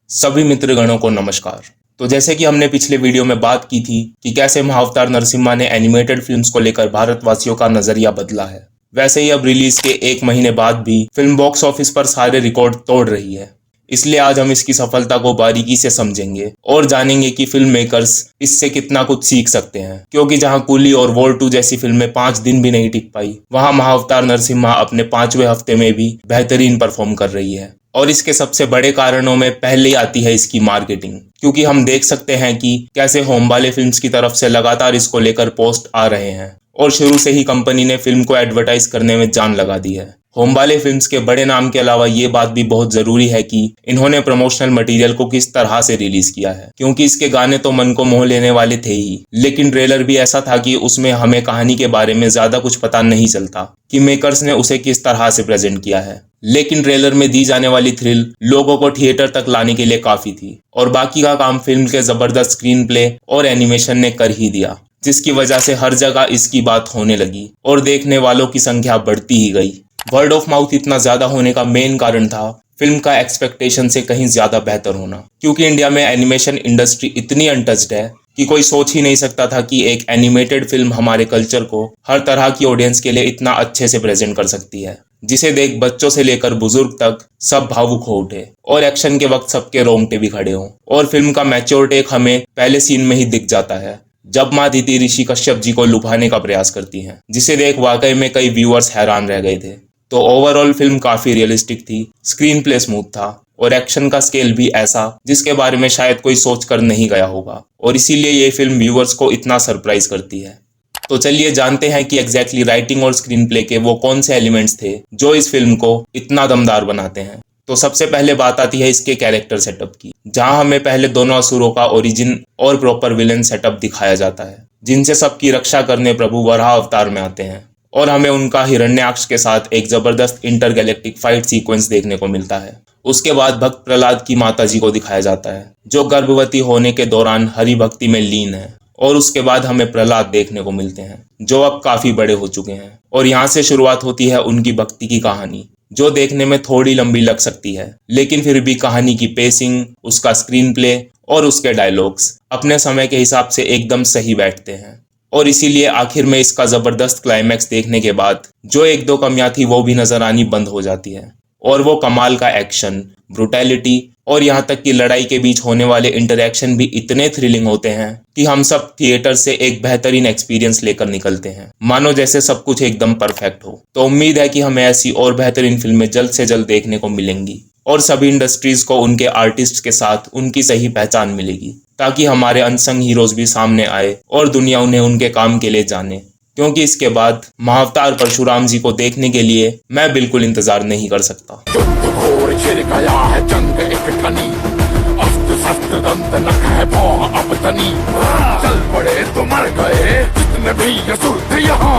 सभी मित्रगणों को नमस्कार। तो जैसे कि हमने पिछले वीडियो में बात की थी कि कैसे महाअवतार नरसिम्हा ने एनिमेटेड फिल्म्स को लेकर भारतवासियों का नजरिया बदला है, वैसे ही अब रिलीज के 1 महीने बाद भी फिल्म बॉक्स ऑफिस पर सारे रिकॉर्ड तोड़ रही है। इसलिए आज हम इसकी सफलता को बारीकी से समझेंगे और जानेंगे कि फिल्म मेकर्स इससे कितना कुछ सीख सकते हैं, क्योंकि जहां कूली और वॉर 2 जैसी फिल्में 5 दिन भी नहीं टिक पाई, वहां महाअवतार नरसिम्हा अपने 5वें हफ्ते में भी बेहतरीन परफॉर्म कर रही है। और इसके सबसे बड़े कारणों में पहले ही आती है इसकी मार्केटिंग, क्योंकि हम देख सकते हैं कि कैसे होमबाले फिल्म्स की तरफ से लगातार इसको लेकर पोस्ट आ रहे हैं और शुरू से ही कंपनी ने फिल्म को एडवर्टाइज करने में जान लगा दी है। होमबाले फिल्म्स के बड़े नाम के अलावा ये बात भी बहुत जरूरी है कि इन्होंने प्रमोशनल मटेरियल को किस तरह से रिलीज किया है, क्योंकि इसके गाने तो मन को मोह लेने वाले थे ही, लेकिन ट्रेलर भी ऐसा था कि उसमें हमें कहानी के बारे में ज्यादा कुछ पता नहीं चलता कि मेकर्स ने उसे किस तरह से प्रेजेंट किया है। लेकिन ट्रेलर में दी जाने वाली थ्रिल लोगों को थिएटर तक लाने के लिए काफी थी और बाकी का काम फिल्म के जबरदस्त स्क्रीन प्ले और एनिमेशन ने कर ही दिया, जिसकी वजह से हर जगह इसकी बात होने लगी और देखने वालों की संख्या बढ़ती ही गई। वर्ड ऑफ माउथ इतना ज्यादा होने का मेन कारण था फिल्म का एक्सपेक्टेशन से कहीं ज्यादा बेहतर होना, क्योंकि इंडिया में एनिमेशन इंडस्ट्री इतनी अनटच्ड है कि कोई सोच ही नहीं सकता था कि एक एनिमेटेड फिल्म हमारे कल्चर को हर तरह की ऑडियंस के लिए इतना अच्छे से प्रेजेंट कर सकती है, जिसे देख बच्चों से लेकर बुजुर्ग तक सब भावुक हो उठे और एक्शन के वक्त सबके रोंगटे भी खड़े हों। और फिल्म का मैच्योर टेक हमें पहले सीन में ही दिख जाता है, जब माँ दीदी ऋषि कश्यप जी को लुभाने का प्रयास करती हैं, जिसे देख वाकई में कई व्यूअर्स हैरान रह गए थे। तो ओवरऑल फिल्म काफी रियलिस्टिक थी, स्क्रीन प्ले स्मूथ था और एक्शन का स्केल भी ऐसा जिसके बारे में शायद कोई सोच कर नहीं गया होगा, और इसीलिए ये फिल्म व्यूअर्स को इतना सरप्राइज करती है। तो चलिए जानते हैं कि एग्जैक्टली राइटिंग और स्क्रीन प्ले के वो कौन से एलिमेंट्स थे जो इस फिल्म को इतना दमदार बनाते हैं। तो सबसे पहले बात आती है इसके कैरेक्टर सेटअप की, जहां हमें पहले दोनों असुरों का ओरिजिन और प्रॉपर विलेन सेटअप दिखाया जाता है, जिनसे सबकी रक्षा करने प्रभु वराह अवतार में आते हैं, और हमें उनका हिरण्याक्ष के साथ एक जबरदस्त इंटरगैलेक्टिक फाइट सीक्वेंस देखने को मिलता है। उसके बाद भक्त प्रहलाद की माता जी को दिखाया जाता है, जो गर्भवती होने के दौरान हरि भक्ति में लीन है, और उसके बाद हमें प्रहलाद देखने को मिलते हैं, जो अब काफी बड़े हो चुके हैं। और यहाँ से शुरुआत होती है उनकी भक्ति की कहानी, जो देखने में थोड़ी लंबी लग सकती है, लेकिन फिर भी कहानी की पेसिंग, उसका स्क्रीन प्ले और उसके डायलॉग्स अपने समय के हिसाब से एकदम सही बैठते हैं। और इसीलिए आखिर में इसका जबरदस्त क्लाइमैक्स देखने के बाद जो 1-2 कमियां थी वो भी नजर आनी बंद हो जाती है, और वो कमाल का एक्शन, ब्रुटैलिटी और यहाँ तक कि लड़ाई के बीच होने वाले इंटरैक्शन भी इतने थ्रिलिंग होते हैं कि हम सब थिएटर से एक बेहतरीन एक्सपीरियंस लेकर निकलते हैं, मानो जैसे सब कुछ एकदम परफेक्ट हो। तो उम्मीद है कि हमें ऐसी और बेहतरीन फिल्में जल्द से जल्द देखने को मिलेंगी और सभी इंडस्ट्रीज को उनके आर्टिस्ट के साथ उनकी सही पहचान मिलेगी, ताकि हमारे अनसंग हीरोज भी सामने आए और दुनिया उन्हें उनके काम के लिए जाने। क्योंकि इसके बाद महाअवतार परशुराम जी को देखने के लिए मैं बिल्कुल इंतजार नहीं कर सकता। घोर छिड़ गया है जंग एक ठनी, अस्त्र शस्त्र दंत नख है भौं अब तनी, चल पड़े तो मर गए जितने भी असुर थे यहाँ।